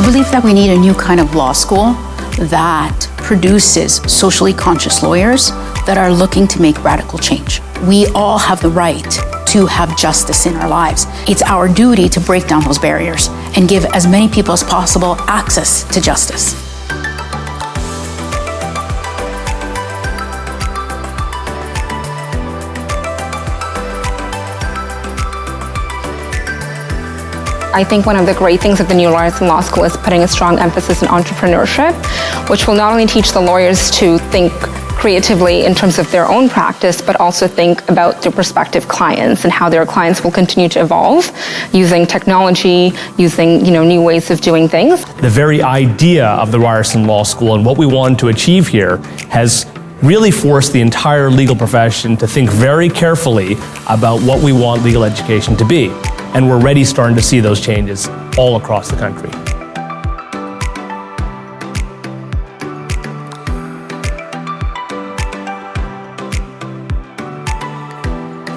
believe that we need a new kind of law school that produces socially conscious lawyers that are looking to make radical change. We all have the right to have justice in our lives. It's our duty to break down those barriers and give as many people as possible access to justice. I think one of the great things of the new Ryerson Law School is putting a strong emphasis on entrepreneurship, which will not only teach the lawyers to think creatively in terms of their own practice, but also think about their prospective clients and how their clients will continue to evolve using technology, using new ways of doing things. The very idea of the Ryerson Law School and what we want to achieve here has really forced the entire legal profession to think very carefully about what we want legal education to be. And we're already starting to see those changes all across the country.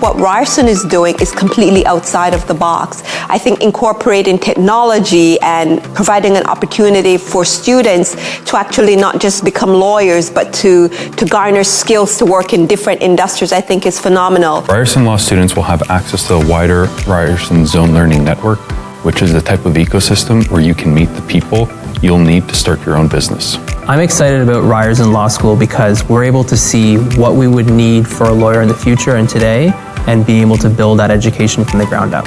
What Ryerson is doing is completely outside of the box. I think incorporating technology and providing an opportunity for students to actually not just become lawyers, but to garner skills to work in different industries, I think is phenomenal. Ryerson Law students will have access to a wider Ryerson Zone Learning Network, which is the type of ecosystem where you can meet the people you'll need to start your own business. I'm excited about Ryerson Law School because we're able to see what we would need for a lawyer in the future and today, and be able to build that education from the ground up.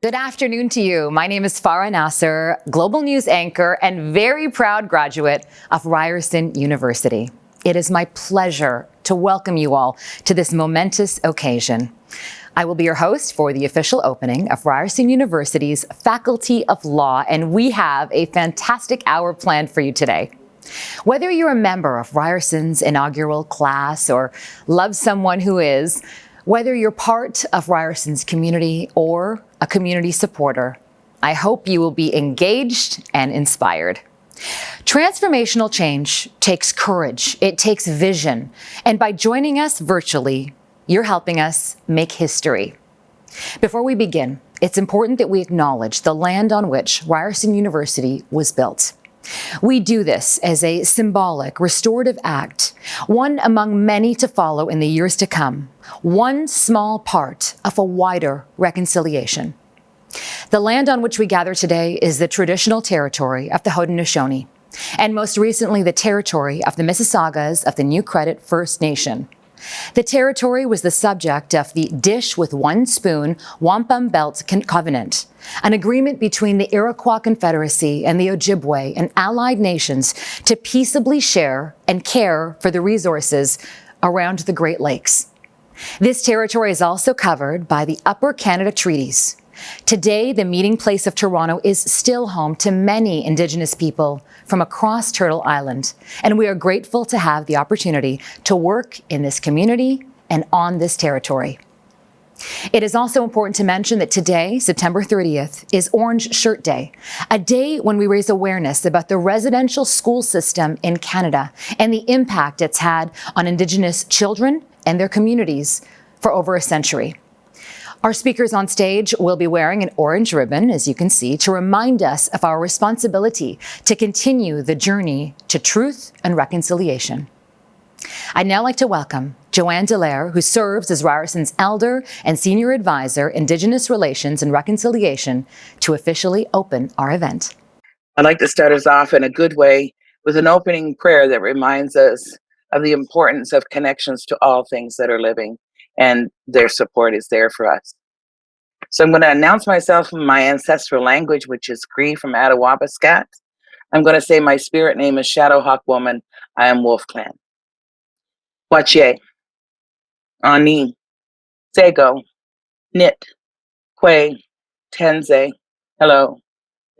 Good afternoon to you. My name is Farah Nasser, Global News anchor and very proud graduate of Ryerson University. It is my pleasure to welcome you all to this momentous occasion. I will be your host for the official opening of Ryerson University's Faculty of Law, and we have a fantastic hour planned for you today. Whether you're a member of Ryerson's inaugural class or love someone who is, whether you're part of Ryerson's community or a community supporter, I hope you will be engaged and inspired. Transformational change takes courage, it takes vision, and by joining us virtually, you're helping us make history. Before we begin, it's important that we acknowledge the land on which Ryerson University was built. We do this as a symbolic, restorative act, one among many to follow in the years to come, one small part of a wider reconciliation. The land on which we gather today is the traditional territory of the Haudenosaunee, and most recently the territory of the Mississaugas of the New Credit First Nation. The territory was the subject of the Dish with One Spoon Wampum Belt Covenant, an agreement between the Iroquois Confederacy and the Ojibwe and allied nations to peaceably share and care for the resources around the Great Lakes. This territory is also covered by the Upper Canada Treaties. Today, the meeting place of Toronto is still home to many Indigenous people from across Turtle Island, and we are grateful to have the opportunity to work in this community and on this territory. It is also important to mention that today, September 30th, is Orange Shirt Day, a day when we raise awareness about the residential school system in Canada and the impact it's had on Indigenous children and their communities for over a century. Our speakers on stage will be wearing an orange ribbon, as you can see, to remind us of our responsibility to continue the journey to truth and reconciliation. I'd now like to welcome Joanne Dallaire, who serves as Ryerson's Elder and Senior Advisor, Indigenous Relations and Reconciliation, to officially open our event. I'd like to start us off in a good way with an opening prayer that reminds us of the importance of connections to all things that are living, and their support is there for us. So I'm going to announce myself in my ancestral language, which is Cree from Attawabascat. I'm going to say my spirit name is Shadowhawk Woman. I am Wolf Clan. Wache, Ani, Sego, Nit, Kwe, Tenze, hello,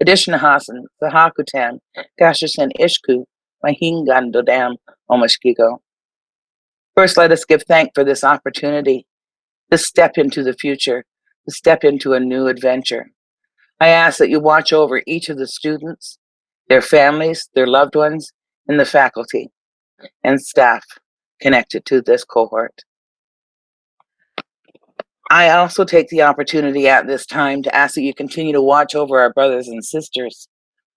Adishnahasan, Sahakutan, Gashishan Ishku, Mahingandodam, Omashkigo. First, let us give thanks for this opportunity to step into the future, to step into a new adventure. I ask that you watch over each of the students, their families, their loved ones, and the faculty and staff. connected to this cohort. I also take the opportunity at this time to ask that you continue to watch over our brothers and sisters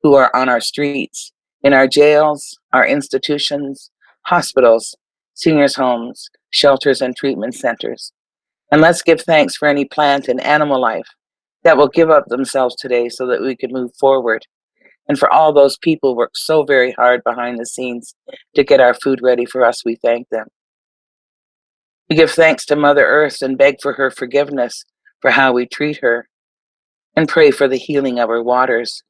who are on our streets, in our jails, our institutions, hospitals, seniors' homes, shelters, and treatment centers. And let's give thanks for any plant and animal life that will give up themselves today so that we can move forward. And for all those people who work so very hard behind the scenes to get our food ready for us, we thank them. We give thanks to Mother Earth and beg for her forgiveness for how we treat her and pray for the healing of her waters.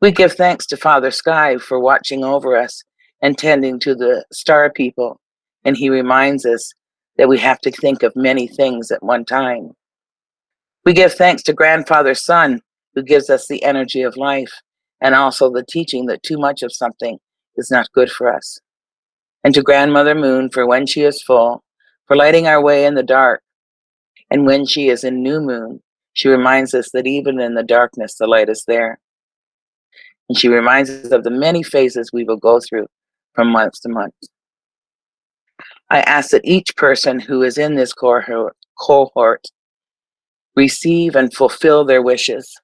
We give thanks to Father Sky for watching over us and tending to the star people, and he reminds us that we have to think of many things at one time. We give thanks to Grandfather Sun, who gives us the energy of life and also the teaching that too much of something is not good for us. And to Grandmother Moon for when she is full, for lighting our way in the dark. And when she is in new moon, she reminds us that even in the darkness, the light is there. And she reminds us of the many phases we will go through from month to month. I ask that each person who is in this cohort receive and fulfill their wishes.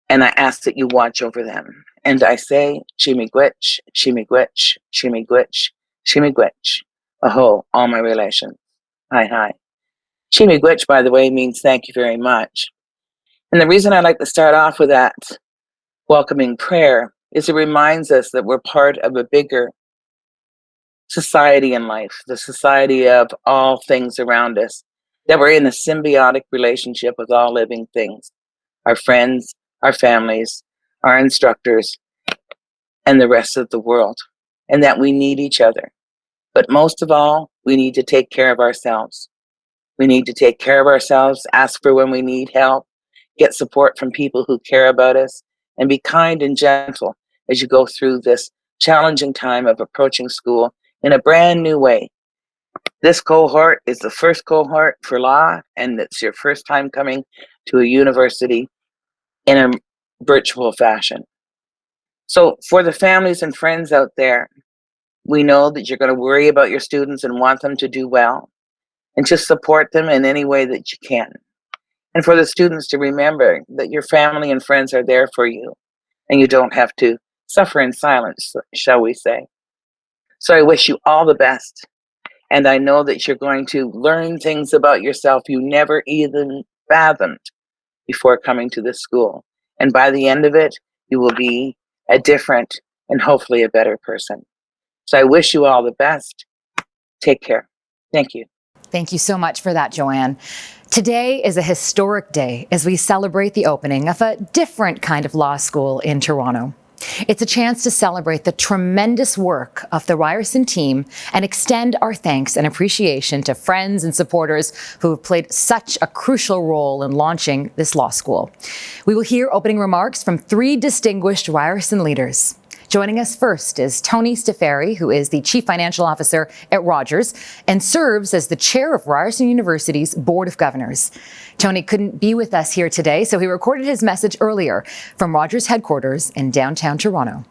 And I ask that you watch over them. And I say, Chimigwech, Chimigwech, Chimigwech, Chimigwech. Aho, all my relations. Hi, hi. Chimigwech, by the way, means thank you very much. And the reason I like to start off with that welcoming prayer is it reminds us that we're part of a bigger society in life, the society of all things around us, that we're in a symbiotic relationship with all living things, our friends, our families, our instructors, and the rest of the world, and that we need each other. But most of all, we need to take care of ourselves. We need to take care of ourselves, ask for when we need help, get support from people who care about us, and be kind and gentle as you go through this challenging time of approaching school in a brand new way. This cohort is the first cohort for law, and it's your first time coming to a university in a virtual fashion. So for the families and friends out there, we know that you're going to worry about your students and want them to do well, and just support them in any way that you can. And for the students to remember that your family and friends are there for you, and you don't have to suffer in silence, shall we say. So I wish you all the best. And I know that you're going to learn things about yourself you never even fathomed before coming to this school. And by the end of it, you will be a different and hopefully a better person. So I wish you all the best. Take care. Thank you. Thank you so much for that, Joanne. Today is a historic day as we celebrate the opening of a different kind of law school in Toronto. It's a chance to celebrate the tremendous work of the Ryerson team and extend our thanks and appreciation to friends and supporters who have played such a crucial role in launching this law school. We will hear opening remarks from 3 distinguished Ryerson leaders. Joining us first is Tony Stefari, who is the Chief Financial Officer at Rogers and serves as the chair of Ryerson University's Board of Governors. Tony couldn't be with us here today, so he recorded his message earlier from Rogers headquarters in downtown Toronto.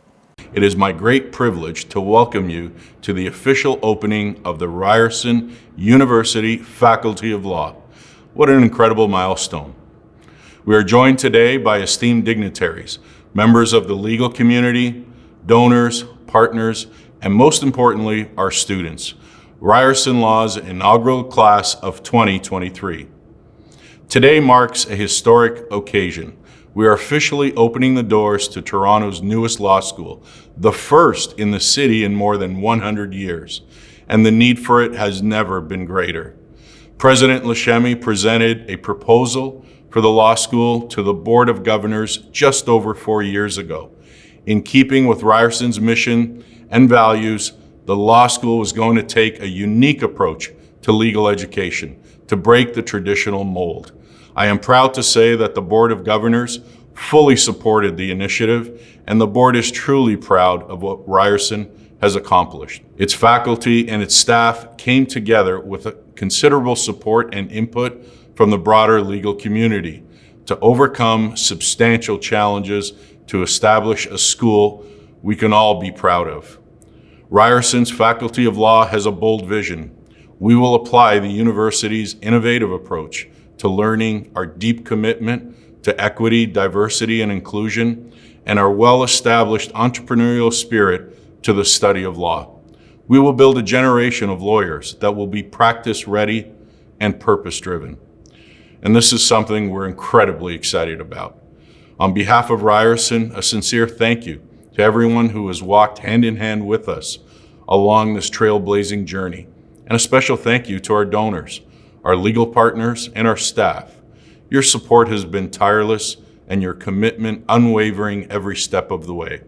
It is my great privilege to welcome you to the official opening of the Ryerson University Faculty of Law. What an incredible milestone. We are joined today by esteemed dignitaries, members of the legal community, donors, partners, and most importantly, our students, Ryerson Law's inaugural class of 2023. Today marks a historic occasion. We are officially opening the doors to Toronto's newest law school, the first in the city in more than 100 years, and the need for it has never been greater. President Lashemi presented a proposal for the law school to the Board of Governors just over 4 years ago. In keeping with Ryerson's mission and values, the law school was going to take a unique approach to legal education to break the traditional mold. I am proud to say that the Board of Governors fully supported the initiative, and the board is truly proud of what Ryerson has accomplished. Its faculty and its staff came together with a considerable support and input from the broader legal community to overcome substantial challenges to establish a school we can all be proud of. Ryerson's Faculty of Law has a bold vision. We will apply the university's innovative approach to learning, our deep commitment to equity, diversity, and inclusion, and our well-established entrepreneurial spirit to the study of law. We will build a generation of lawyers that will be practice-ready and purpose-driven. And this is something we're incredibly excited about. On behalf of Ryerson, a sincere thank you to everyone who has walked hand in hand with us along this trailblazing journey. And a special thank you to our donors, our legal partners, and our staff. Your support has been tireless and your commitment unwavering every step of the way.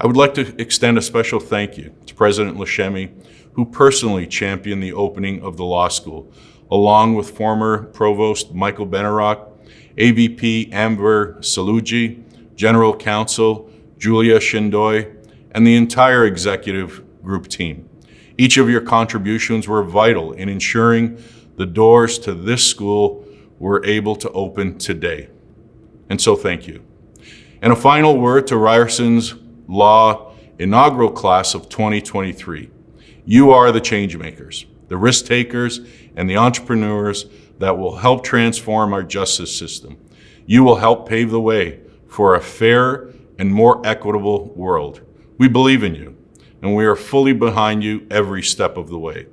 I would like to extend a special thank you to President Lashemi, who personally championed the opening of the law school, along with former Provost Michael Benarock, AVP Amber Saluji, General Counsel Julia Shindoy, and the entire executive group team. Each of your contributions were vital in ensuring the doors to this school were able to open today. And so thank you. And a final word to Ryerson's Law inaugural class of 2023. You are the change makers, the risk takers, and the entrepreneurs that will help transform our justice system. You will help pave the way for a fair and more equitable world. We believe in you, and we are fully behind you every step of the way.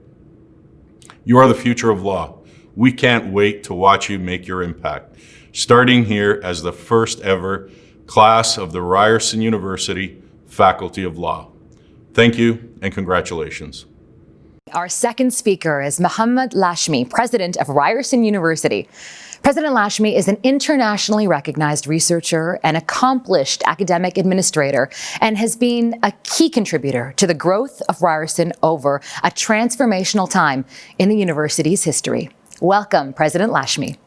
You are the future of law. We can't wait to watch you make your impact, starting here as the first ever class of the Ryerson University Faculty of Law. Thank you and congratulations. Our second speaker is Mohammad Lashmi, president of Ryerson University. President Lashmi is an internationally recognized researcher and accomplished academic administrator and has been a key contributor to the growth of Ryerson over a transformational time in the university's history. Welcome, President Lashmi.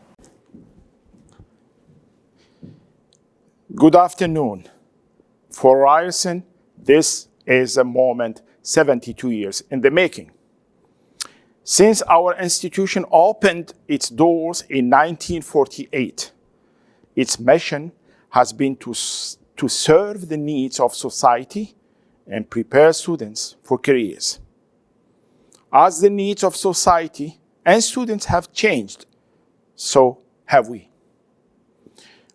Good afternoon. For Ryerson, this is a moment 72 years in the making. Since our institution opened its doors in 1948, its mission has been to serve the needs of society and prepare students for careers. As the needs of society and students have changed, so have we.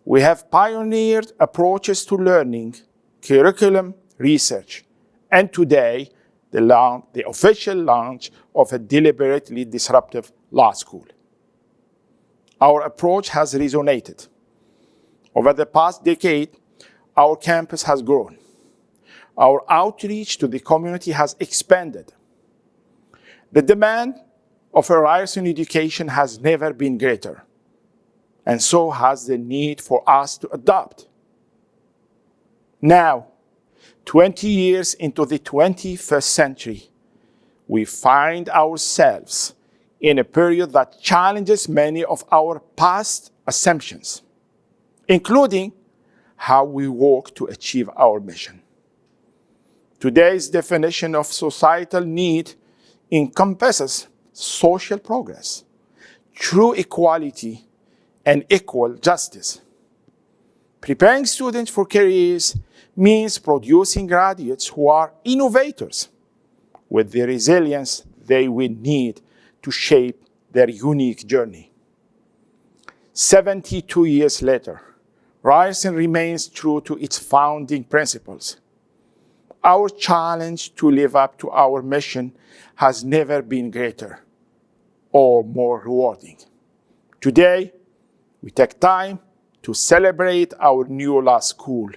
We have pioneered approaches to learning, curriculum, research, and today, the official launch of a deliberately disruptive law school. Our approach has resonated. Over the past decade, our campus has grown. Our outreach to the community has expanded. The demand of a Ryerson education has never been greater, and so has the need for us to adapt. Now, 20 years into the 21st century, we find ourselves in a period that challenges many of our past assumptions, including how we work to achieve our mission. Today's definition of societal need encompasses social progress, true equality, and equal justice. Preparing students for careers means producing graduates who are innovators with the resilience they will need to shape their unique journey. 72 years later, Ryerson remains true to its founding principles. Our challenge to live up to our mission has never been greater or more rewarding. Today, we take time to celebrate our new law school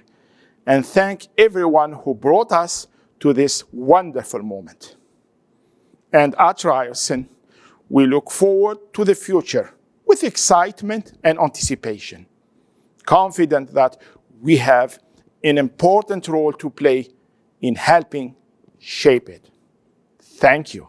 and thank everyone who brought us to this wonderful moment. And at Ryerson, we look forward to the future with excitement and anticipation, confident that we have an important role to play in helping shape it. Thank you.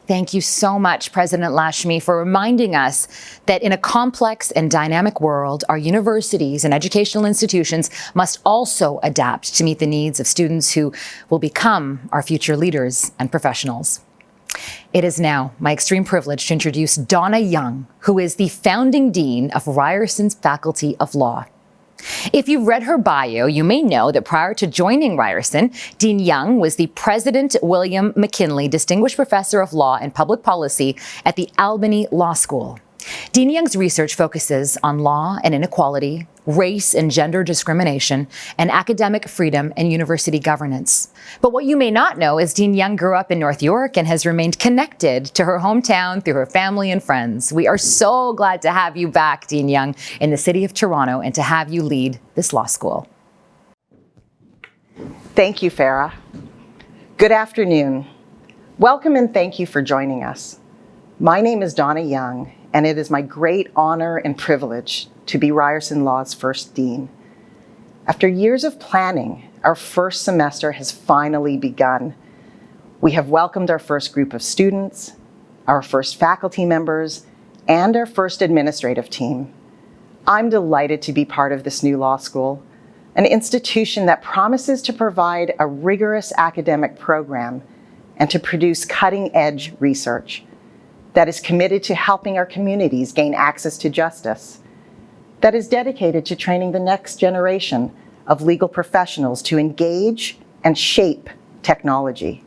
Thank you so much, President Lashmi, for reminding us that in a complex and dynamic world, our universities and educational institutions must also adapt to meet the needs of students who will become our future leaders and professionals. It is now my extreme privilege to introduce Donna Young, who is the founding dean of Ryerson's Faculty of Law. If you've read her bio, you may know that prior to joining Ryerson, Dean Young was the President William McKinley Distinguished Professor of Law and Public Policy at the Albany Law School. Dean Young's research focuses on law and inequality, race and gender discrimination, and academic freedom and university governance. But what you may not know is Dean Young grew up in North York and has remained connected to her hometown through her family and friends. We are so glad to have you back, Dean Young, in the city of Toronto and to have you lead this law school. Thank you, Farah. Good afternoon. Welcome and thank you for joining us. My name is Donna Young, and it is my great honor and privilege to be Ryerson Law's first dean. After years of planning, our first semester has finally begun. We have welcomed our first group of students, our first faculty members, and our first administrative team. I'm delighted to be part of this new law school, an institution that promises to provide a rigorous academic program and to produce cutting-edge research that is committed to helping our communities gain access to justice, that is dedicated to training the next generation of legal professionals to engage and shape technology,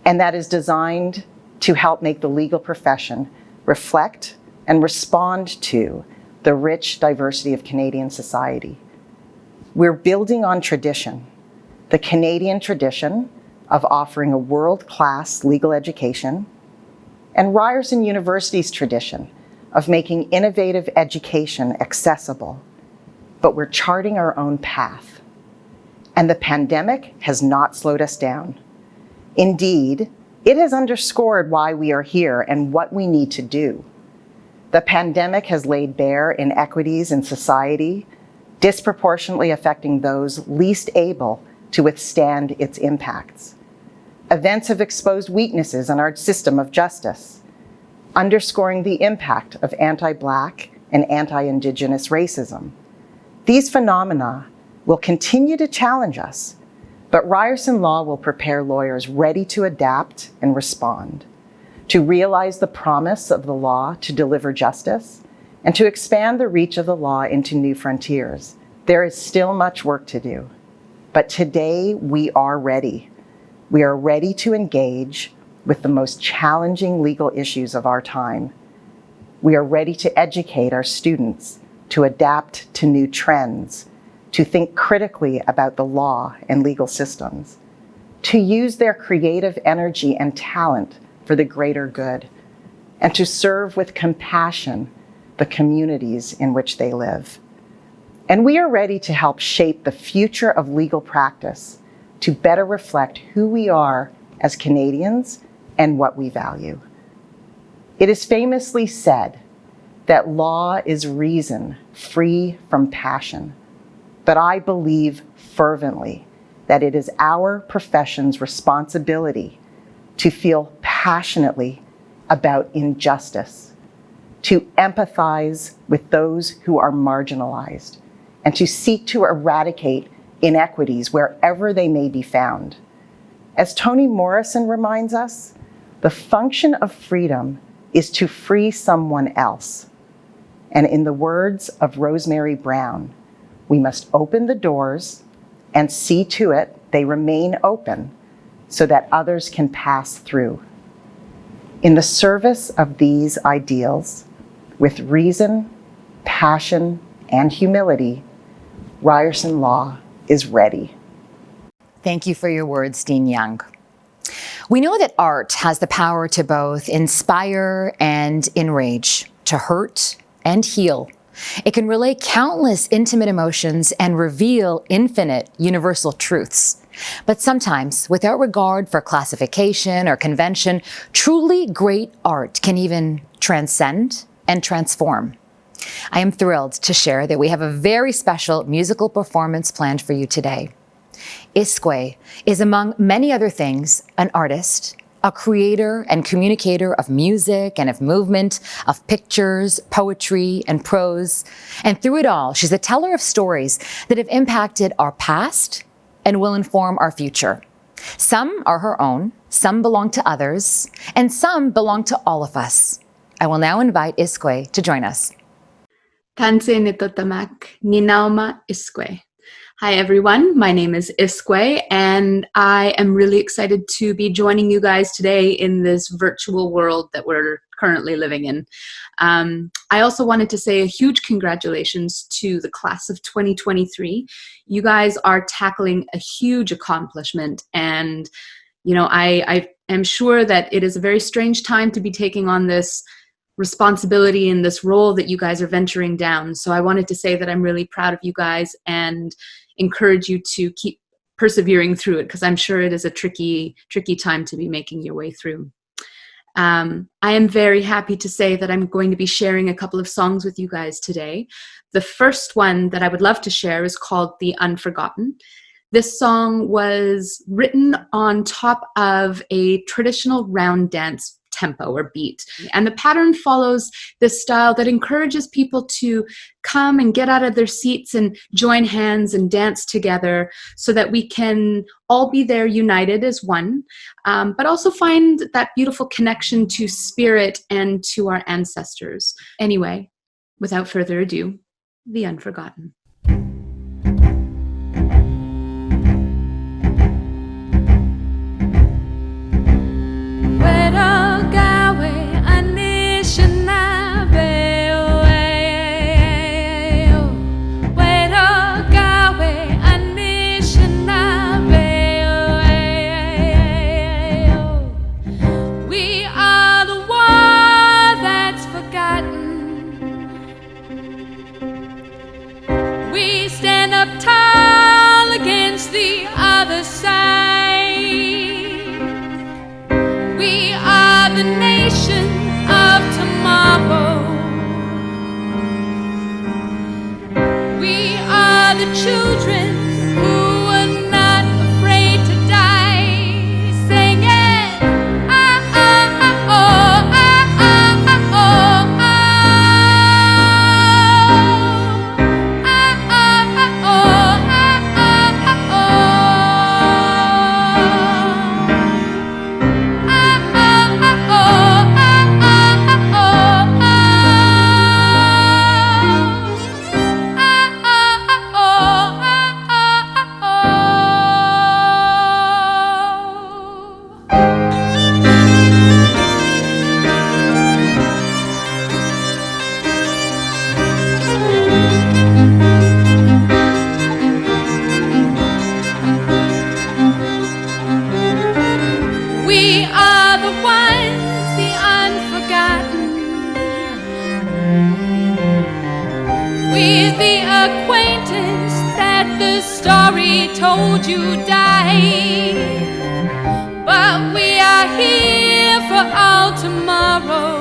and that is designed to help make the legal profession reflect and respond to the rich diversity of Canadian society. We're building on tradition, the Canadian tradition of offering a world-class legal education, and Ryerson University's tradition of making innovative education accessible. But we're charting our own path. And the pandemic has not slowed us down. Indeed, it has underscored why we are here and what we need to do. The pandemic has laid bare inequities in society, disproportionately affecting those least able to withstand its impacts. Events have exposed weaknesses in our system of justice, underscoring the impact of anti-Black and anti-Indigenous racism. These phenomena will continue to challenge us, but Ryerson Law will prepare lawyers ready to adapt and respond, to realize the promise of the law to deliver justice, and to expand the reach of the law into new frontiers. There is still much work to do, but today we are ready. We are ready to engage with the most challenging legal issues of our time. We are ready to educate our students, to adapt to new trends, to think critically about the law and legal systems, to use their creative energy and talent for the greater good, and to serve with compassion the communities in which they live. And we are ready to help shape the future of legal practice to better reflect who we are as Canadians and what we value. It is famously said that law is reason free from passion, but I believe fervently that it is our profession's responsibility to feel passionately about injustice, to empathize with those who are marginalized, and to seek to eradicate inequities wherever they may be found. As Toni Morrison reminds us, the function of freedom is to free someone else. And in the words of Rosemary Brown, we must open the doors and see to it they remain open so that others can pass through. In the service of these ideals, with reason, passion, and humility, Ryerson Law is ready. Thank you for your words, Dean Young. We know that art has the power to both inspire and enrage, to hurt and heal. It can relay countless intimate emotions and reveal infinite universal truths. But sometimes, without regard for classification or convention, truly great art can even transcend and transform. I am thrilled to share that we have a very special musical performance planned for you today. Isque is, among many other things, an artist, a creator and communicator of music and of movement, of pictures, poetry, and prose. And through it all, she's a teller of stories that have impacted our past and will inform our future. Some are her own, some belong to others, and some belong to all of us. I will now invite Isque to join us. Tanse nitotamak, ninauma isque. Hi everyone, my name is Isque and I am really excited to be joining you guys today in this virtual world that we're currently living in. I also wanted to say a huge congratulations to the class of 2023. You guys are tackling a huge accomplishment, and I am sure that it is a very strange time to be taking on this responsibility in this role that you guys are venturing down. So I wanted to say that I'm really proud of you guys and encourage you to keep persevering through it, because I'm sure it is a tricky time to be making your way through. I am very happy to say that I'm going to be sharing a couple of songs with you guys today. The first one that I would love to share is called The Unforgotten. This song was written on top of a traditional round dance tempo or beat. And the pattern follows this style that encourages people to come and get out of their seats and join hands and dance together so that we can all be there united as one, but also find that beautiful connection to spirit and to our ancestors. Anyway, without further ado, The Unforgotten. Told you died, but we are here for all tomorrow.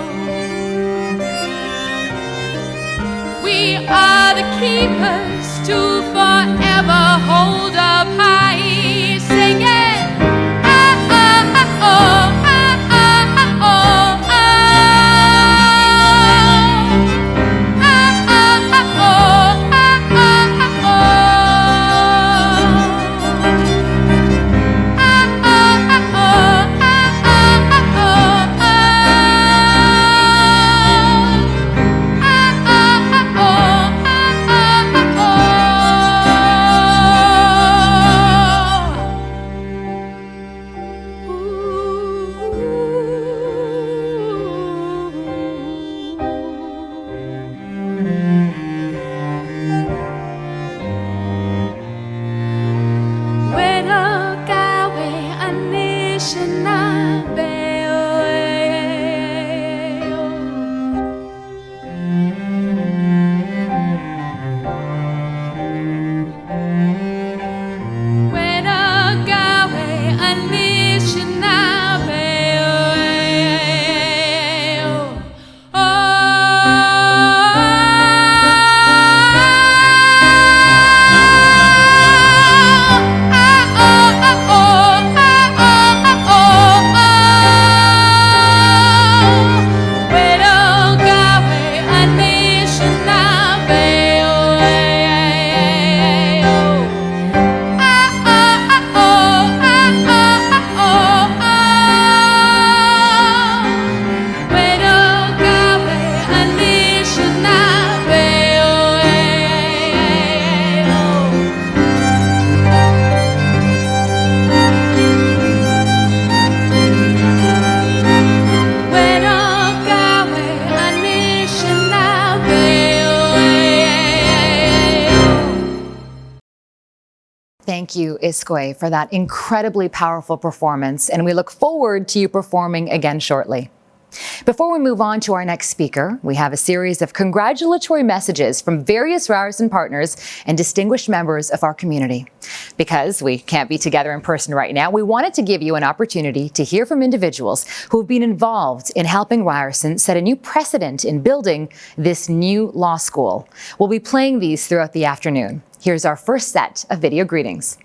We are the keepers to forever hold up high, singing ah ah ah oh ah ah ah oh ah ah ah ah oh ah ah ah oh. Thank you, Iskwe, for that incredibly powerful performance, and we look forward to you performing again shortly. Before we move on to our next speaker, we have a series of congratulatory messages from various Ryerson partners and distinguished members of our community. Because we can't be together in person right now, we wanted to give you an opportunity to hear from individuals who have been involved in helping Ryerson set a new precedent in building this new law school. We'll be playing these throughout the afternoon. Here's our first set of video greetings.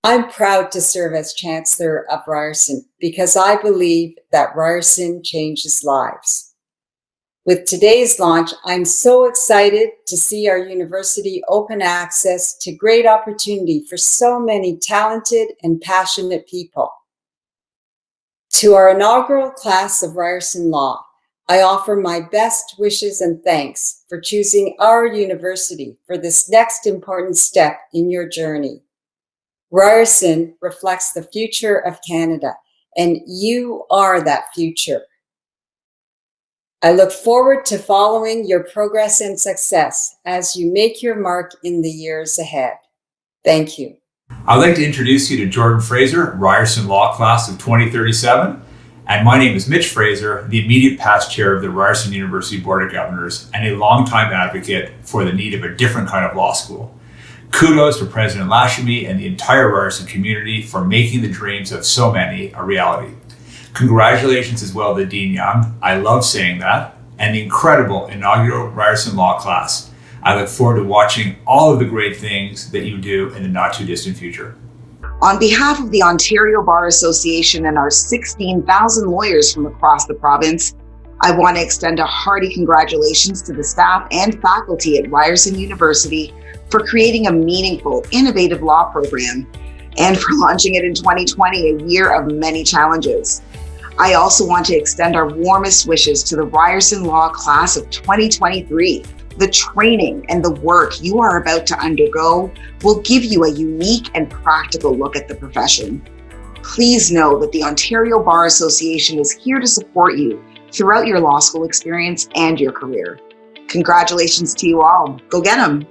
I'm proud to serve as Chancellor of Ryerson because I believe that Ryerson changes lives. With today's launch, I'm so excited to see our university open access to great opportunity for so many talented and passionate people. To our inaugural class of Ryerson Law, I offer my best wishes and thanks for choosing our university for this next important step in your journey. Ryerson reflects the future of Canada, and you are that future. I look forward to following your progress and success as you make your mark in the years ahead. Thank you. I'd like to introduce you to Jordan Fraser, Ryerson Law Class of 2037. And my name is Mitch Fraser, the immediate past chair of the Ryerson University Board of Governors and a longtime advocate for the need of a different kind of law school. Kudos to President Lashamy and the entire Ryerson community for making the dreams of so many a reality. Congratulations as well to Dean Young, I love saying that, and the incredible inaugural Ryerson Law class. I look forward to watching all of the great things that you do in the not too distant future. On behalf of the Ontario Bar Association and our 16,000 lawyers from across the province, I want to extend a hearty congratulations to the staff and faculty at Ryerson University for creating a meaningful, innovative law program and for launching it in 2020, a year of many challenges. I also want to extend our warmest wishes to the Ryerson Law Class of 2023. The training and the work you are about to undergo will give you a unique and practical look at the profession. Please know that the Ontario Bar Association is here to support you throughout your law school experience and your career. Congratulations to you all. Go get them.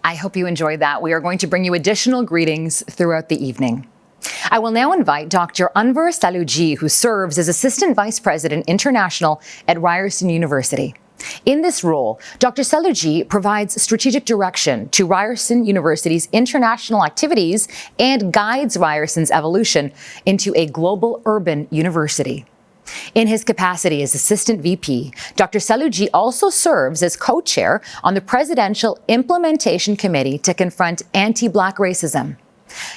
I hope you enjoyed that. We are going to bring you additional greetings throughout the evening. I will now invite Dr. Anvar Saluji, who serves as Assistant Vice President International at Ryerson University. In this role, Dr. Saluji provides strategic direction to Ryerson University's international activities and guides Ryerson's evolution into a global urban university. In his capacity as Assistant VP, Dr. Saluji also serves as co-chair on the Presidential Implementation Committee to confront anti-Black racism.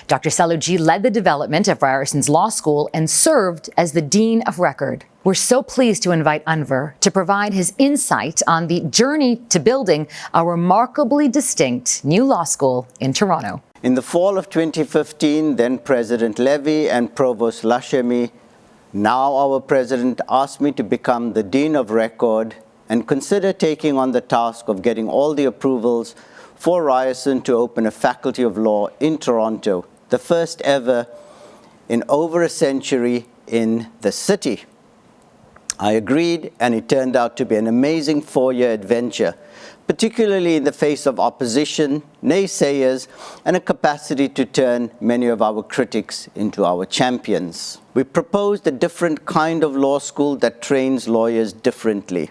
Dr. Saluji led the development of Ryerson's law school and served as the Dean of Record. We're so pleased to invite Anvar to provide his insight on the journey to building a remarkably distinct new law school in Toronto. In the fall of 2015, then President Levy and Provost Lashamy, now our President, asked me to become the Dean of Record and consider taking on the task of getting all the approvals for Ryerson to open a Faculty of Law in Toronto, the first ever in over a century in the city. I agreed, and it turned out to be an amazing 4-year adventure, particularly in the face of opposition, naysayers, and a capacity to turn many of our critics into our champions. We proposed a different kind of law school that trains lawyers differently.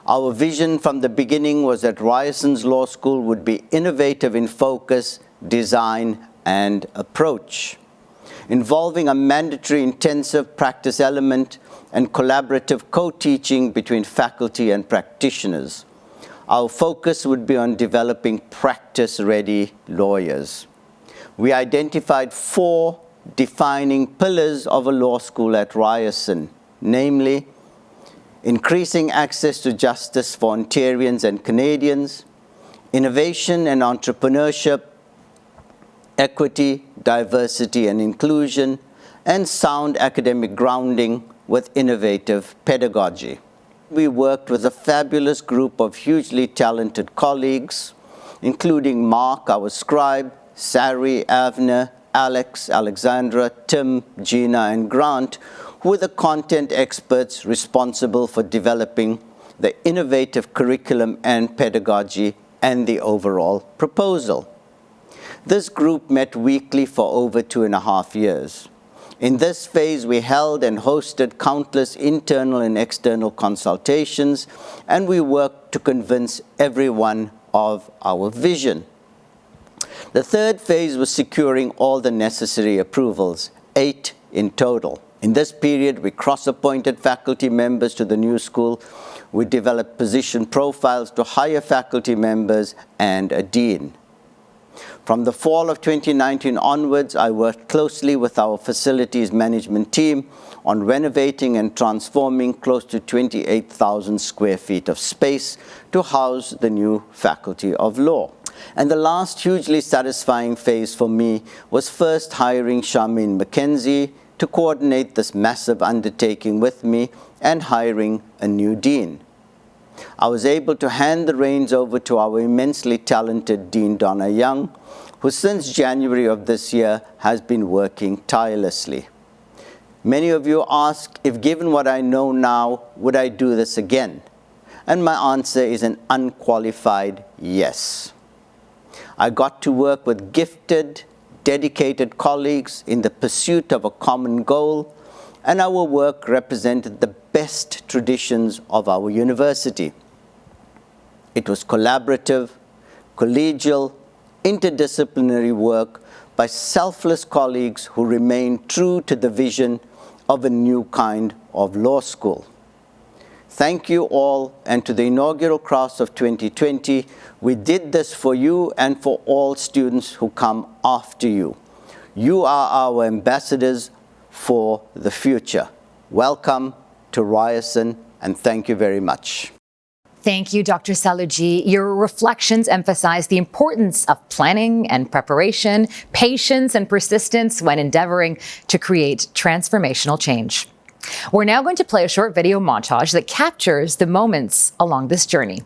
Our vision from the beginning was that Ryerson's law school would be innovative in focus, design, and approach, involving a mandatory intensive practice element and collaborative co-teaching between faculty and practitioners. Our focus would be on developing practice-ready lawyers. We identified 4 defining pillars of a law school at Ryerson, namely, increasing access to justice for Ontarians and Canadians, innovation and entrepreneurship, equity, diversity and inclusion, and sound academic grounding with innovative pedagogy. We worked with a fabulous group of hugely talented colleagues, including Mark, our scribe, Sari, Avner, Alex, Alexandra, Tim, Gina, and Grant, who were the content experts responsible for developing the innovative curriculum and pedagogy and the overall proposal. This group met weekly for over 2.5 years. In this phase, we held and hosted countless internal and external consultations, and we worked to convince everyone of our vision. The third phase was securing all the necessary approvals, 8 in total. In this period, we cross-appointed faculty members to the new school. We developed position profiles to hire faculty members and a dean. From the fall of 2019 onwards, I worked closely with our facilities management team on renovating and transforming close to 28,000 square feet of space to house the new Faculty of Law. And the last hugely satisfying phase for me was first hiring Charmaine McKenzie to coordinate this massive undertaking with me and hiring a new dean. I was able to hand the reins over to our immensely talented Dean Donna Young, who since January of this year has been working tirelessly. Many of you ask if given what I know now, would I do this again? And my answer is an unqualified yes. I got to work with gifted, dedicated colleagues in the pursuit of a common goal, and our work represented the best traditions of our university. It was collaborative, collegial, interdisciplinary work by selfless colleagues who remained true to the vision of a new kind of law school. Thank you all, and to the inaugural class of 2020, we did this for you and for all students who come after you. You are our ambassadors for the future. Welcome to Ryerson, and thank you very much. Thank you, Dr. Saluji. Your reflections emphasize the importance of planning and preparation, patience and persistence when endeavoring to create transformational change. We're now going to play a short video montage that captures the moments along this journey.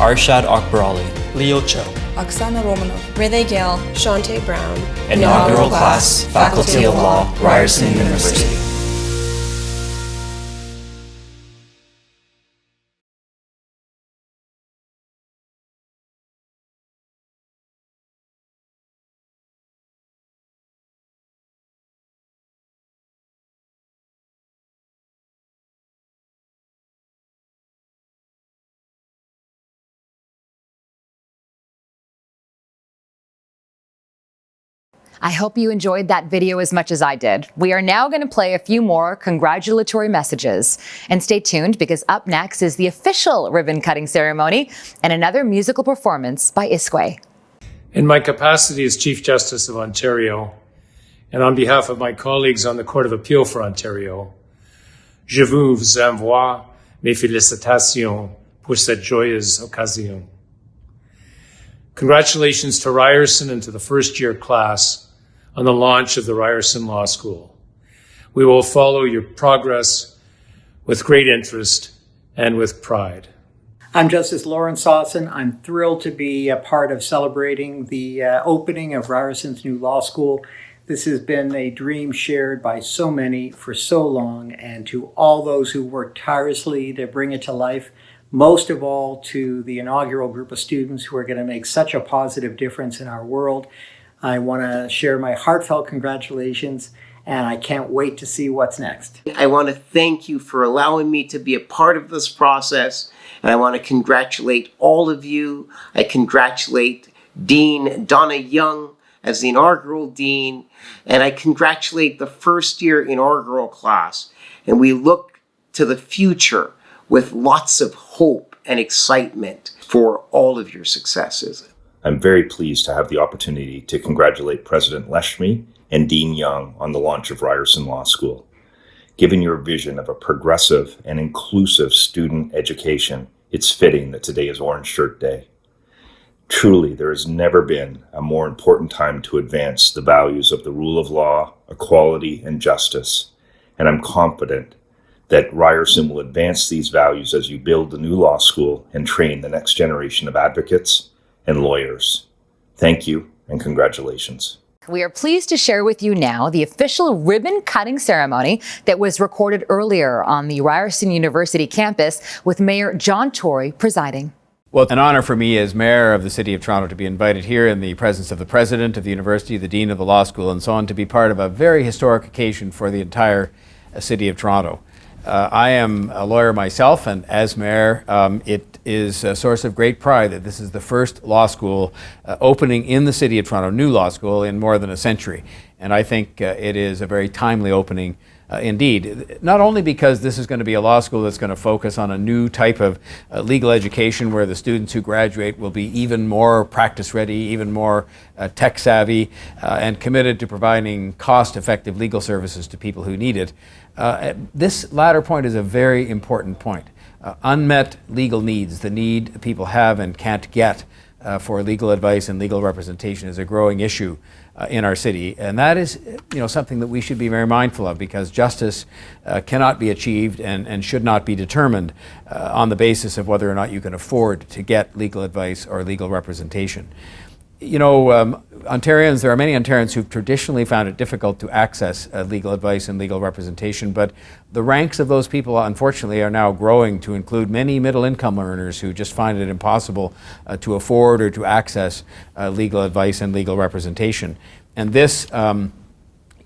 Arshad Akbarali, Leo Cho, Oksana Romanov, Rene Gale, Shante Brown. Inaugural Class, Faculty of Law, Ryerson University. I hope you enjoyed that video as much as I did. We are now going to play a few more congratulatory messages. And stay tuned, because up next is the official ribbon-cutting ceremony and another musical performance by Iskway. In my capacity as Chief Justice of Ontario, and on behalf of my colleagues on the Court of Appeal for Ontario, je vous envoie mes félicitations pour cette joyeuse occasion. Congratulations to Ryerson and to the first-year class on the launch of the Ryerson Law School. We will follow your progress with great interest and with pride. I'm Justice Lawrence Sawson. I'm thrilled to be a part of celebrating the opening of Ryerson's new law school. This has been a dream shared by so many for so long, and to all those who work tirelessly to bring it to life, most of all to the inaugural group of students who are going to make such a positive difference in our world. I want to share my heartfelt congratulations, and I can't wait to see what's next. I want to thank you for allowing me to be a part of this process, and I want to congratulate all of you. I congratulate Dean Donna Young as the inaugural dean, and I congratulate the first year inaugural class. And we look to the future with lots of hope and excitement for all of your successes. I'm very pleased to have the opportunity to congratulate President Leshmi and Dean Young on the launch of Ryerson Law School. Given your vision of a progressive and inclusive student education, it's fitting that today is Orange Shirt Day. Truly, there has never been a more important time to advance the values of the rule of law, equality, and justice, and I'm confident that Ryerson will advance these values as you build the new law school and train the next generation of advocates and lawyers. Thank you and congratulations. We are pleased to share with you now the official ribbon cutting ceremony that was recorded earlier on the Ryerson University campus with Mayor John Tory presiding. Well, an honor for me as mayor of the City of Toronto to be invited here in the presence of the president of the university, the dean of the law school, and so on, to be part of a very historic occasion for the entire City of Toronto. I am a lawyer myself, and as mayor, it is a source of great pride that this is the first law school opening in the City of Toronto, new law school, in more than a century. And I think it is a very timely opening indeed, not only because this is going to be a law school that's going to focus on a new type of legal education where the students who graduate will be even more practice ready, even more tech savvy, and committed to providing cost-effective legal services to people who need it. This latter point is a very important point. Unmet legal needs, the need people have and can't get for legal advice and legal representation, is a growing issue in our city, and that is, something that we should be very mindful of, because justice cannot be achieved and should not be determined on the basis of whether or not you can afford to get legal advice or legal representation. Ontarians, there are many Ontarians who've traditionally found it difficult to access legal advice and legal representation, but the ranks of those people, unfortunately, are now growing to include many middle-income earners who just find it impossible to afford or to access legal advice and legal representation. And this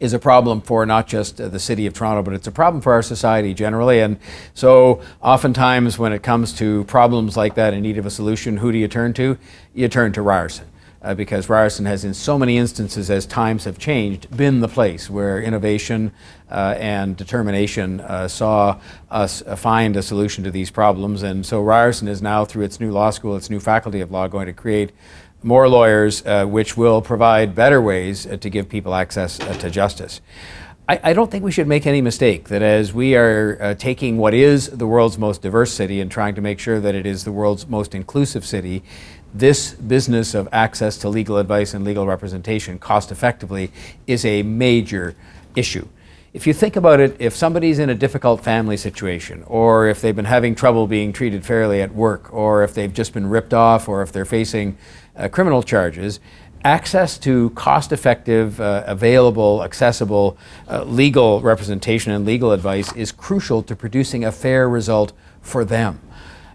is a problem for not just the City of Toronto, but it's a problem for our society generally. And so oftentimes when it comes to problems like that in need of a solution, who do you turn to? You turn to Ryerson. Because Ryerson has, in so many instances as times have changed, been the place where innovation and determination saw us find a solution to these problems. And so Ryerson is now, through its new law school, its new faculty of law, going to create more lawyers, which will provide better ways to give people access to justice. I don't think we should make any mistake that as we are taking what is the world's most diverse city and trying to make sure that it is the world's most inclusive city, this business of access to legal advice and legal representation cost effectively is a major issue. If you think about it, if somebody's in a difficult family situation, or if they've been having trouble being treated fairly at work, or if they've just been ripped off, or if they're facing criminal charges, access to cost-effective, available, accessible legal representation and legal advice is crucial to producing a fair result for them.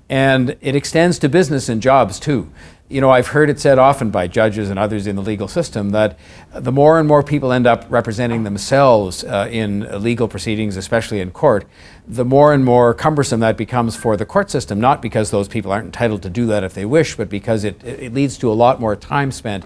And it extends to business and jobs too. I've heard it said often by judges and others in the legal system that the more and more people end up representing themselves in legal proceedings, especially in court, the more and more cumbersome that becomes for the court system, not because those people aren't entitled to do that if they wish, but because it leads to a lot more time spent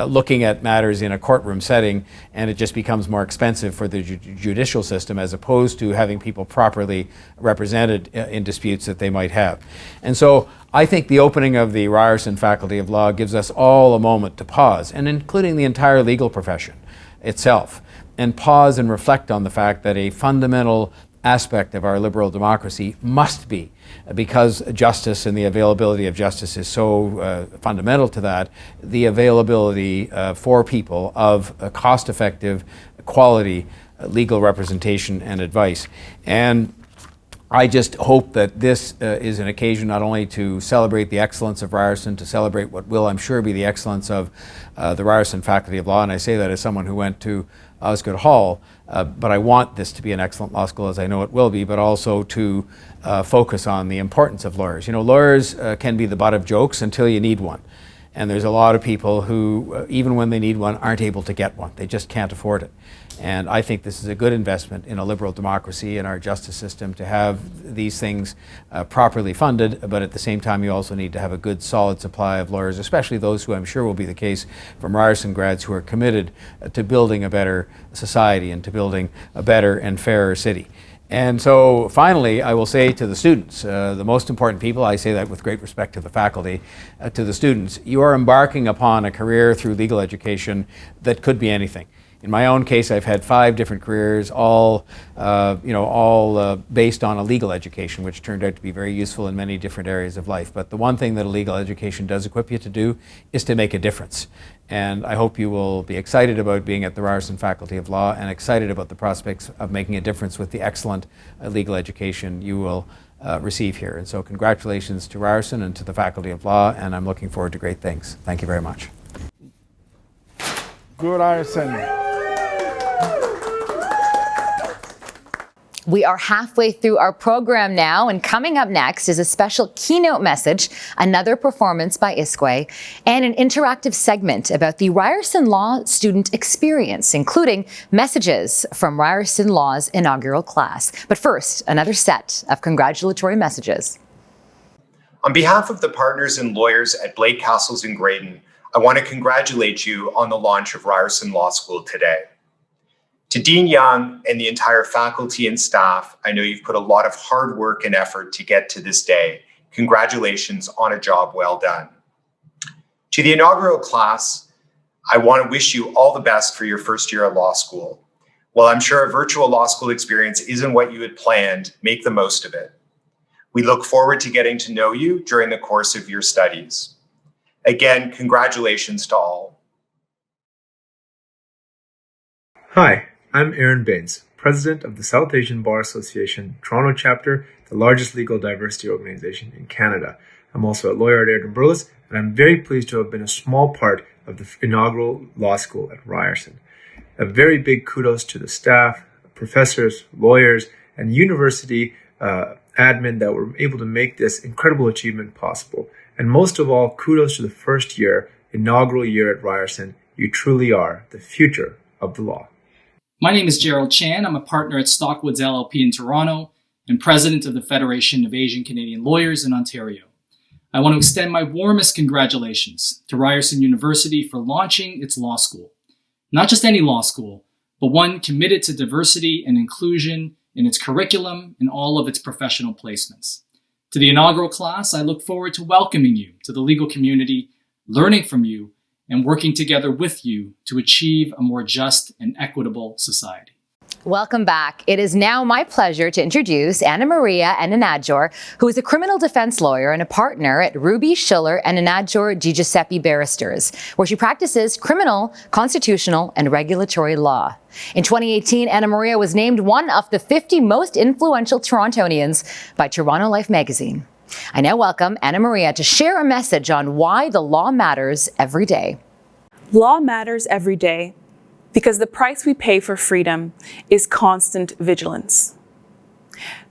looking at matters in a courtroom setting, and it just becomes more expensive for the judicial system as opposed to having people properly represented in disputes that they might have. And so I think the opening of the Ryerson Faculty of Law gives us all a moment to pause, and including the entire legal profession itself, and pause and reflect on the fact that a fundamental aspect of our liberal democracy must be, because justice and the availability of justice is so fundamental to that, the availability for people of cost-effective, quality legal representation and advice. And I just hope that this is an occasion not only to celebrate the excellence of Ryerson, to celebrate what will, I'm sure, be the excellence of the Ryerson Faculty of Law, and I say that as someone who went to Osgoode Hall, but I want this to be an excellent law school, as I know it will be, but also to focus on the importance of lawyers. You know, lawyers can be the butt of jokes until you need one. And there's a lot of people who, even when they need one, aren't able to get one. They just can't afford it. And I think this is a good investment in a liberal democracy and our justice system to have these things properly funded, but at the same time you also need to have a good solid supply of lawyers, especially those who I'm sure will be the case from Ryerson grads who are committed to building a better society and to building a better and fairer city. And so finally, I will say to the students, the most important people, I say that with great respect to the faculty, to the students, you are embarking upon a career through legal education that could be anything. In my own case, I've had 5 different careers, all based on a legal education, which turned out to be very useful in many different areas of life. But the one thing that a legal education does equip you to do is to make a difference. And I hope you will be excited about being at the Ryerson Faculty of Law and excited about the prospects of making a difference with the excellent legal education you will receive here. And so congratulations to Ryerson and to the Faculty of Law, and I'm looking forward to great things. Thank you very much. Good, Ryerson. We are halfway through our program now, and coming up next is a special keynote message, another performance by Iskwē, and an interactive segment about the Ryerson Law student experience, including messages from Ryerson Law's inaugural class. But first, another set of congratulatory messages. On behalf of the partners and lawyers at Blake Castles in Graydon, I want to congratulate you on the launch of Ryerson Law School today. To Dean Young and the entire faculty and staff, I know you've put a lot of hard work and effort to get to this day. Congratulations on a job well done. To the inaugural class, I want to wish you all the best for your first year at law school. While I'm sure a virtual law school experience isn't what you had planned, make the most of it. We look forward to getting to know you during the course of your studies. Again, congratulations to all. Hi, I'm Aaron Baines, President of the South Asian Bar Association, Toronto chapter, the largest legal diversity organization in Canada. I'm also a lawyer at Airden Burles, and I'm very pleased to have been a small part of the inaugural law school at Ryerson. A very big kudos to the staff, professors, lawyers, and university admin that were able to make this incredible achievement possible. And most of all, kudos to the first year, inaugural year at Ryerson. You truly are the future of the law. My name is Gerald Chan. I'm a partner at Stockwoods LLP in Toronto and president of the Federation of Asian Canadian Lawyers in Ontario. I want to extend my warmest congratulations to Ryerson University for launching its law school. Not just any law school, but one committed to diversity and inclusion in its curriculum and all of its professional placements. To the inaugural class, I look forward to welcoming you to the legal community, learning from you, and working together with you to achieve a more just and equitable society. Welcome back. It is now my pleasure to introduce Anna Maria Enenadjor, who is a criminal defense lawyer and a partner at Ruby, Schiller, and Enenadjor Di Giuseppe Barristers, where she practices criminal, constitutional, and regulatory law. In 2018, Anna Maria was named one of the 50 most influential Torontonians by Toronto Life magazine. I now welcome Anna Maria to share a message on why the law matters every day. Law matters every day because the price we pay for freedom is constant vigilance.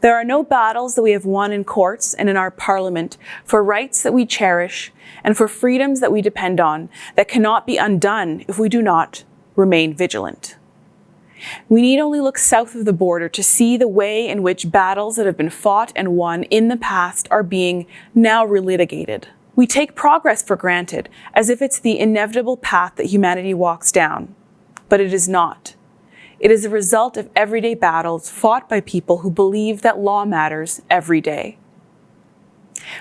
There are no battles that we have won in courts and in our parliament for rights that we cherish and for freedoms that we depend on that cannot be undone if we do not remain vigilant. We need only look south of the border to see the way in which battles that have been fought and won in the past are being now relitigated. We take progress for granted, as if it's the inevitable path that humanity walks down. But it is not. It is a result of everyday battles fought by people who believe that law matters every day.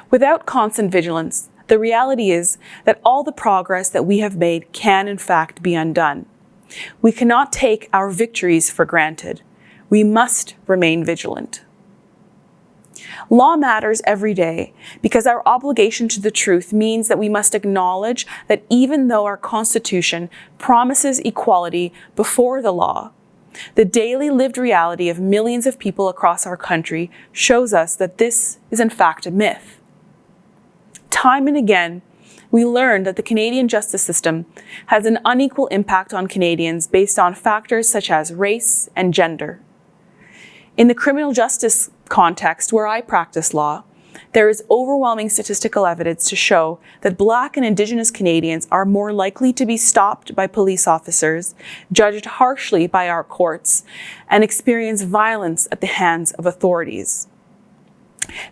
Without constant vigilance, the reality is that all the progress that we have made can in fact be undone. We cannot take our victories for granted. We must remain vigilant. Law matters every day because our obligation to the truth means that we must acknowledge that even though our Constitution promises equality before the law, The daily lived reality of millions of people across our country shows us that this is in fact a myth. Time and again, we learned that the Canadian justice system has an unequal impact on Canadians based on factors such as race and gender. In the criminal justice context where I practice law, there is overwhelming statistical evidence to show that Black and Indigenous Canadians are more likely to be stopped by police officers, judged harshly by our courts, and experience violence at the hands of authorities.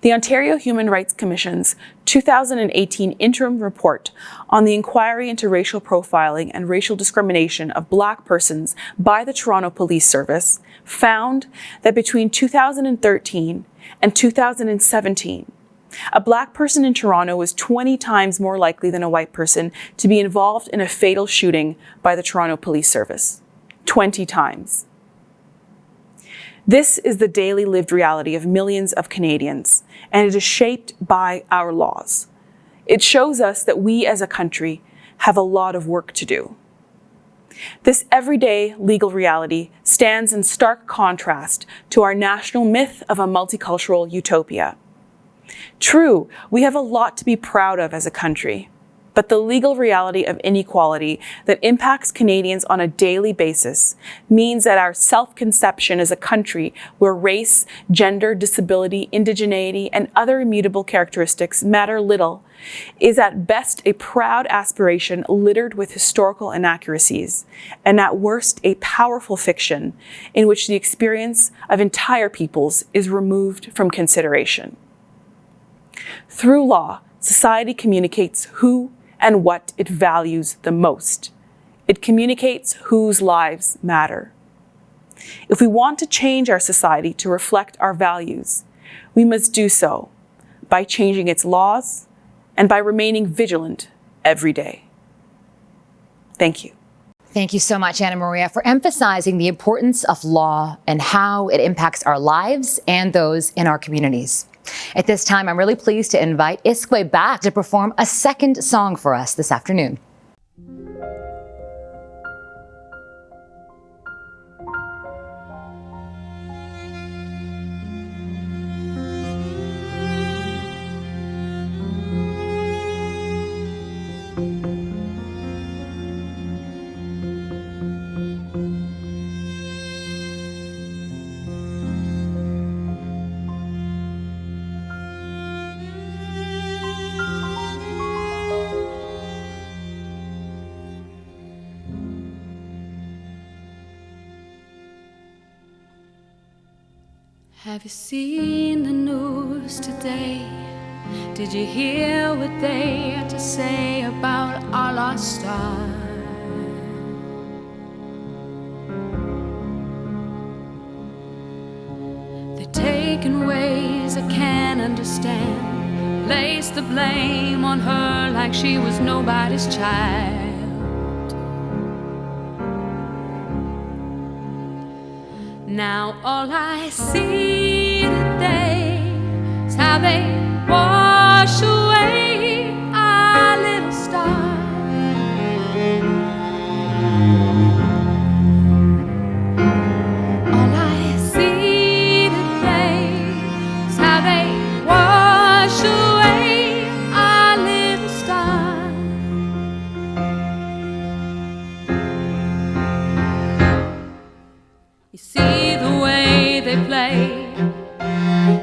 The Ontario Human Rights Commission's 2018 interim report on the inquiry into racial profiling and racial discrimination of Black persons by the Toronto Police Service found that between 2013 and 2017, a Black person in Toronto was 20 times more likely than a white person to be involved in a fatal shooting by the Toronto Police Service. 20 times. This is the daily lived reality of millions of Canadians, and it is shaped by our laws. It shows us that we as a country have a lot of work to do. This everyday legal reality stands in stark contrast to our national myth of a multicultural utopia. True, we have a lot to be proud of as a country, but the legal reality of inequality that impacts Canadians on a daily basis means that our self-conception as a country where race, gender, disability, indigeneity, and other immutable characteristics matter little is at best a proud aspiration littered with historical inaccuracies, and at worst a powerful fiction in which the experience of entire peoples is removed from consideration. Through law, society communicates who and what it values the most. It communicates whose lives matter. If we want to change our society to reflect our values, we must do so by changing its laws and by remaining vigilant every day. Thank you. Thank you so much, Anna Maria, for emphasizing the importance of law and how it impacts our lives and those in our communities. At this time, I'm really pleased to invite Iskwe back to perform a second song for us this afternoon. Have you seen the news today? Did you hear what they had to say about our lost star? They're taking ways I can't understand, place the blame on her like she was nobody's child. Now all I see today is how they wash away our little star. All I see today is how they wash away our little star. You see the way they play,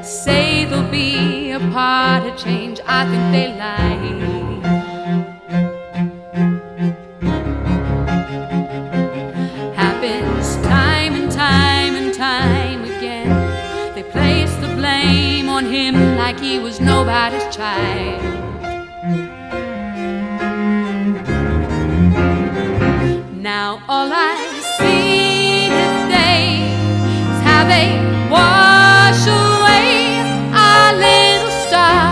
say they'll be a part of change. I think they lie. Happens time and time and time again. They place the blame on him like he was nobody's child. Now all I see today is how they wash away our little star.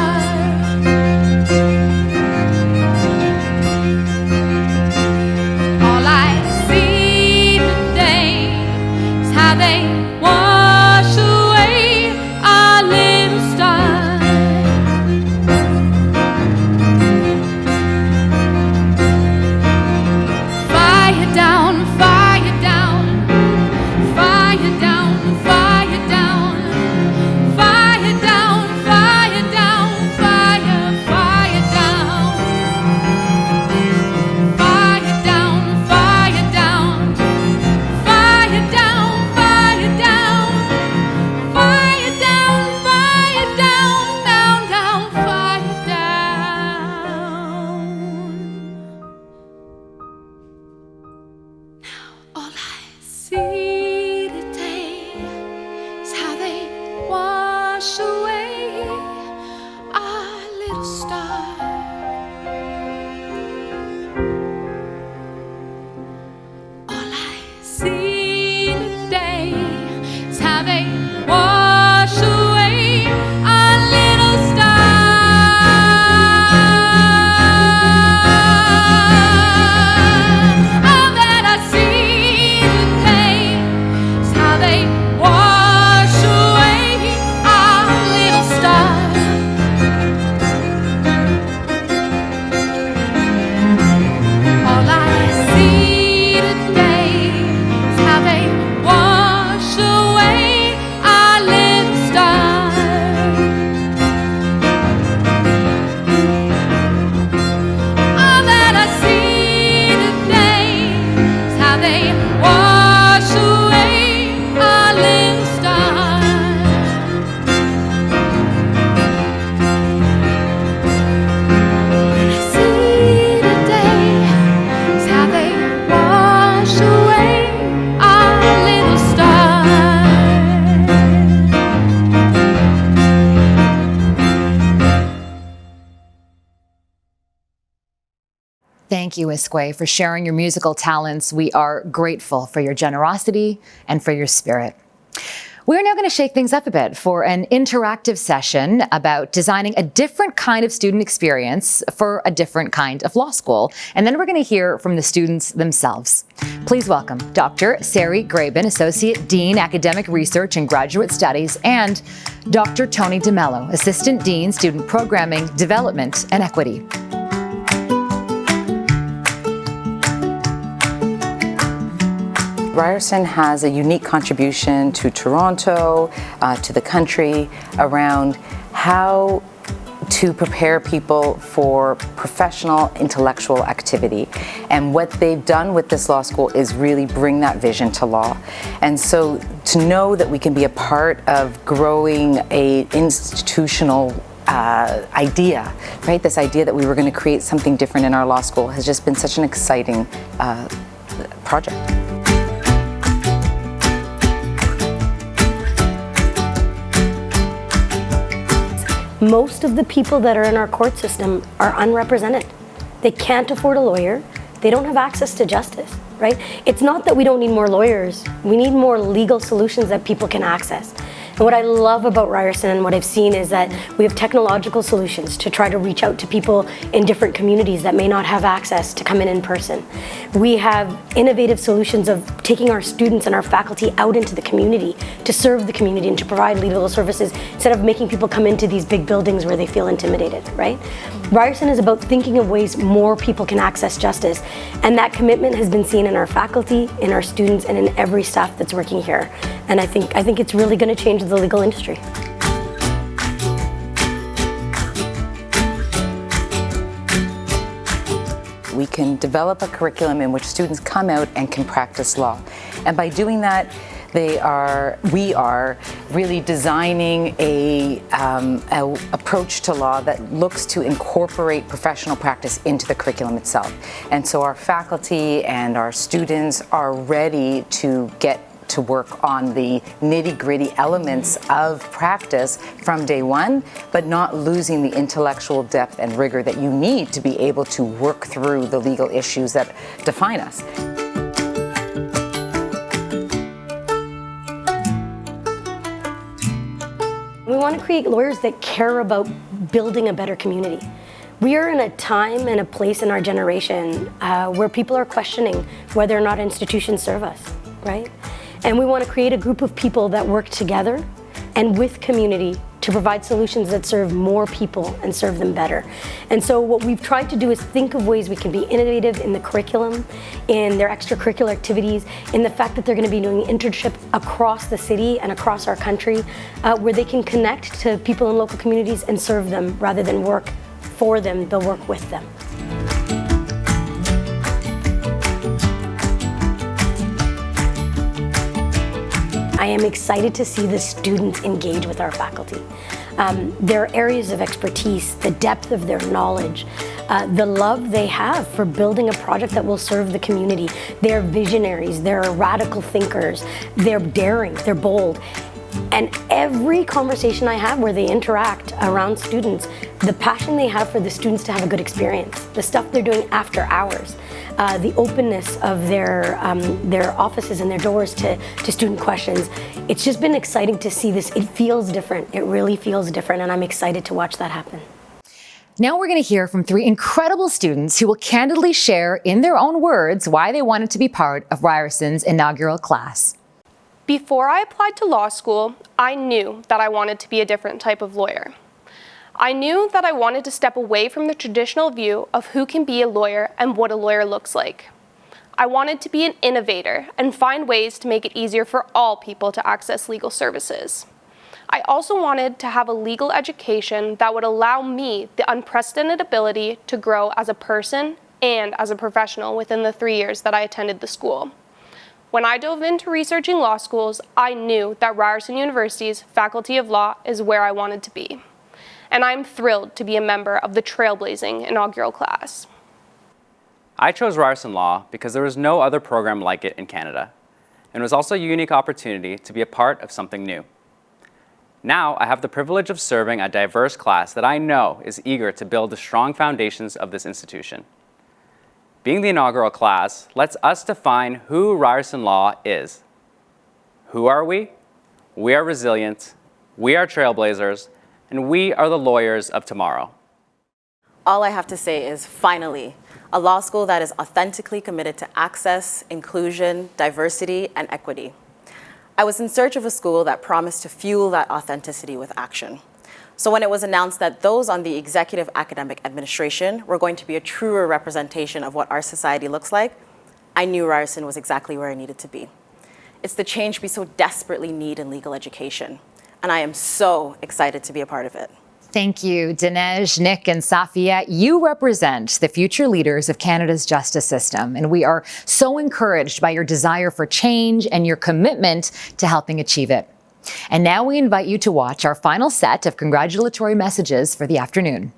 All I see today is how they wash away our little star. Fire down, fire down, fire Thank you, Isque, for sharing your musical talents. We are grateful for your generosity and for your spirit. We're now going to shake things up a bit for an interactive session about designing a different kind of student experience for a different kind of law school. And then we're going to hear from the students themselves. Please welcome Dr. Sari Graben, Associate Dean, Academic Research and Graduate Studies, and Dr. Tony DeMello, Assistant Dean, Student Programming, Development and Equity. Ryerson has a unique contribution to Toronto, to the country, around how to prepare people for professional intellectual activity. And what they've done with this law school is really bring that vision to law. And so to know that we can be a part of growing an institutional idea, right? This idea that we were going to create something different in our law school has just been such an exciting project. Most of the people that are in our court system are unrepresented. They can't afford a lawyer. They don't have access to justice, right? It's not that we don't need more lawyers. We need more legal solutions that people can access. And what I love about Ryerson and what I've seen is that we have technological solutions to try to reach out to people in different communities that may not have access to come in person. We have innovative solutions of taking our students and our faculty out into the community to serve the community and to provide legal services instead of making people come into these big buildings where they feel intimidated, right? Ryerson is about thinking of ways more people can access justice, and that commitment has been seen in our faculty, in our students, and in every staff that's working here. And I think it's really going to change the legal industry. We can develop a curriculum in which students come out and can practice law. And by doing that, we are really designing a approach to law that looks to incorporate professional practice into the curriculum itself. And so our faculty and our students are ready to get to work on the nitty-gritty elements of practice from day one, but not losing the intellectual depth and rigor that you need to be able to work through the legal issues that define us. We want to create lawyers that care about building a better community. We are in a time and a place in our generation where people are questioning whether or not institutions serve us, right? And we want to create a group of people that work together and with community to provide solutions that serve more people and serve them better. And so what we've tried to do is think of ways we can be innovative in the curriculum, in their extracurricular activities, in the fact that they're going to be doing internships across the city and across our country, where they can connect to people in local communities and serve them rather than work for them, they'll work with them. I am excited to see the students engage with our faculty. Their areas of expertise, the depth of their knowledge, the love they have for building a project that will serve the community. They're visionaries, they're radical thinkers, they're daring, they're bold. And every conversation I have where they interact around students, the passion they have for the students to have a good experience, the stuff they're doing after hours, the openness of their offices and their doors to student questions. It's just been exciting to see this. It feels different. It really feels different, and I'm excited to watch that happen. Now we're going to hear from three incredible students who will candidly share in their own words why they wanted to be part of Ryerson's inaugural class. Before I applied to law school, I knew that I wanted to be a different type of lawyer. I knew that I wanted to step away from the traditional view of who can be a lawyer and what a lawyer looks like. I wanted to be an innovator and find ways to make it easier for all people to access legal services. I also wanted to have a legal education that would allow me the unprecedented ability to grow as a person and as a professional within the 3 years that I attended the school. When I dove into researching law schools, I knew that Ryerson University's Faculty of Law is where I wanted to be. And I'm thrilled to be a member of the trailblazing inaugural class. I chose Ryerson Law because there was no other program like it in Canada, and it was also a unique opportunity to be a part of something new. Now I have the privilege of serving a diverse class that I know is eager to build the strong foundations of this institution. Being the inaugural class lets us define who Ryerson Law is. Who are we? We are resilient, we are trailblazers, and we are the lawyers of tomorrow. All I have to say is, finally, a law school that is authentically committed to access, inclusion, diversity, and equity. I was in search of a school that promised to fuel that authenticity with action. So when it was announced that those on the executive academic administration were going to be a truer representation of what our society looks like, I knew Ryerson was exactly where I needed to be. It's the change we so desperately need in legal education, and I am so excited to be a part of it. Thank you, Dinesh, Nick, and Safia. You represent the future leaders of Canada's justice system, and we are so encouraged by your desire for change and your commitment to helping achieve it. And now we invite you to watch our final set of congratulatory messages for the afternoon.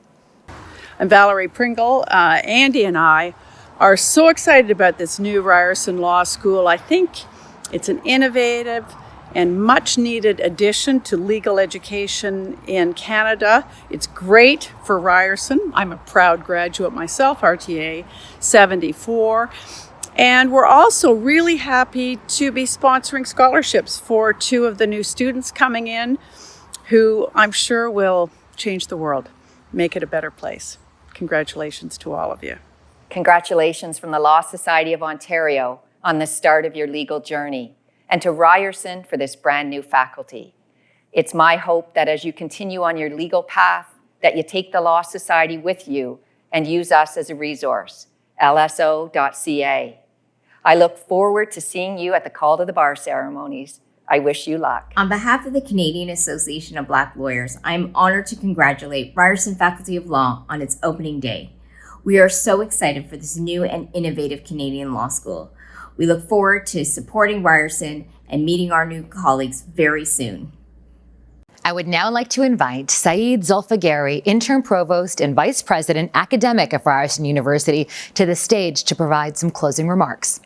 I'm Valerie Pringle. Andy and I are so excited about this new Ryerson Law School. I think it's an innovative and much needed addition to legal education in Canada. It's great for Ryerson. I'm a proud graduate myself, RTA 74. And we're also really happy to be sponsoring scholarships for 2 of the new students coming in who I'm sure will change the world, make it a better place. Congratulations to all of you. Congratulations from the Law Society of Ontario on the start of your legal journey, and to Ryerson for this brand new faculty. It's my hope that as you continue on your legal path, that you take the Law Society with you and use us as a resource, lso.ca. I look forward to seeing you at the Call to the Bar ceremonies. I wish you luck. On behalf of the Canadian Association of Black Lawyers, I am honored to congratulate Ryerson Faculty of Law on its opening day. We are so excited for this new and innovative Canadian law school. We look forward to supporting Ryerson and meeting our new colleagues very soon. I would now like to invite Saeed Zulfagari, Intern Provost and Vice President Academic of Ryerson University, to the stage to provide some closing remarks.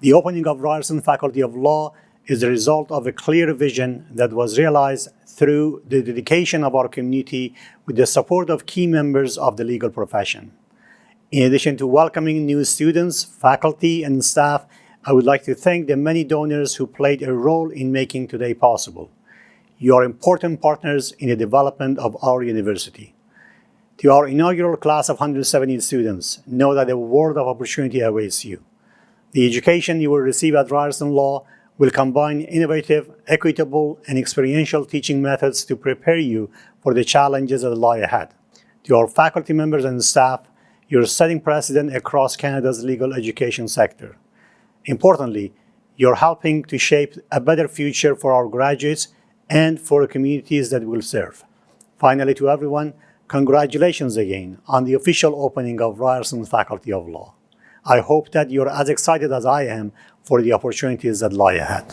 The opening of Ryerson Faculty of Law is the result of a clear vision that was realized through the dedication of our community with the support of key members of the legal profession. In addition to welcoming new students, faculty, and staff, I would like to thank the many donors who played a role in making today possible. You are important partners in the development of our university. To our inaugural class of 170 students, know that a world of opportunity awaits you. The education you will receive at Ryerson Law will combine innovative, equitable, and experiential teaching methods to prepare you for the challenges that lie ahead. To our faculty members and staff, you're setting precedent across Canada's legal education sector. Importantly, you're helping to shape a better future for our graduates and for the communities that we'll serve. Finally, to everyone, congratulations again on the official opening of Ryerson Faculty of Law. I hope that you're as excited as I am for the opportunities that lie ahead.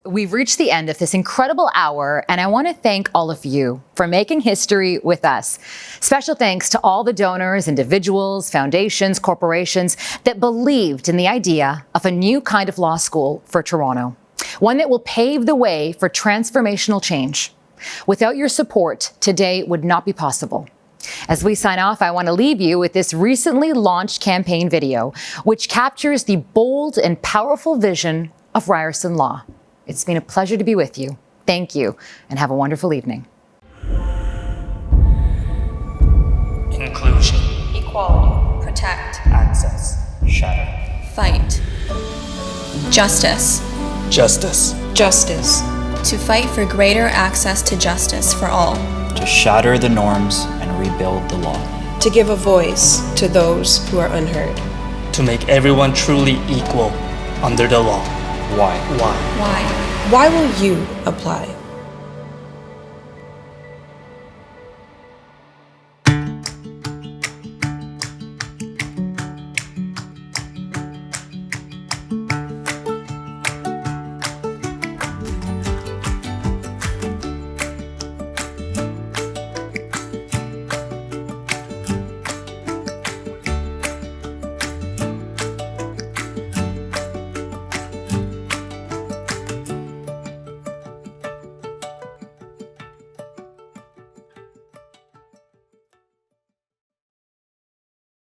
We've reached the end of this incredible hour, and I want to thank all of you for making history with us. Special thanks to all the donors, individuals, foundations, corporations that believed in the idea of a new kind of law school for Toronto, one that will pave the way for transformational change. Without your support, today would not be possible. As we sign off, I want to leave you with this recently launched campaign video, which captures the bold and powerful vision of Ryerson Law. It's been a pleasure to be with you. Thank you, and have a wonderful evening. Inclusion. Equality. Protect. Access. Shatter. Fight. Justice. Justice. Justice. To fight for greater access to justice for all. To shatter the norms and rebuild the law. To give a voice to those who are unheard. To make everyone truly equal under the law. Why? Why will you apply?